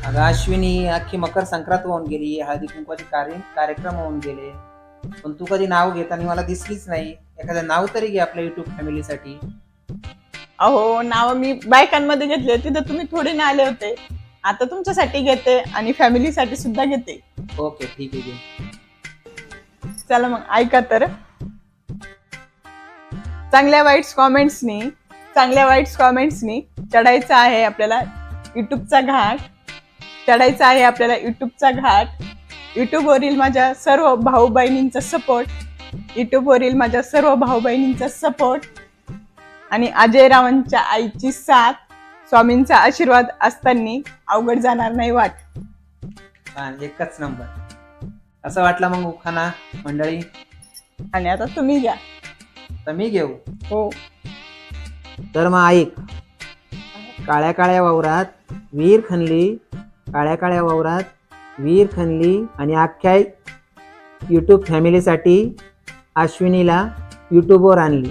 अगं अश्विनी, अख्खी मकर संक्रांत होऊन गेली, हळदी कुंकवाचे कार्यक्रम होऊन गेले, पण तू कधी नाव घेताना मला दिसलीच नाही. एखादं नाव तरी घे आपल्या युट्यूब फॅमिलीसाठी. अहो, नाव मी बायकांमध्ये घेतले, तिथं तुम्ही थोडे ना आले होते. आता तुमच्यासाठी घेते आणि फॅमिलीसाठी सुद्धा घेते. ओके, ठीक आहे, घे. चला मग ऐका तर. चांगल्या वाईट कॉमेंट्सनी चढायचा आहे आपल्याला युट्यूबचा घाट. चढायचा आहे आपल्याला युट्यूबचा घाट. युट्यूबवरील माझ्या सर्व भाऊ बहिणींचा सपोर्ट आणि अजय रावांच्या आईची साथ, स्वामींचा आशीर्वाद असताना अवघड जाणार नाही वाट. छान, एकच नंबर. असं वाटलं मग उखाणा मंडळी? आणि आता तुम्ही घ्या. तर मी घेऊ. हो. तर मग ऐक. काळ्या काळ्या वावरात विहीर खणली, काळ्या काळ्या वावरात विहीर खणली आणि अख्ख्या यूट्यूब फॅमिलीसाठी अश्विनीला यूट्यूबवर आणली.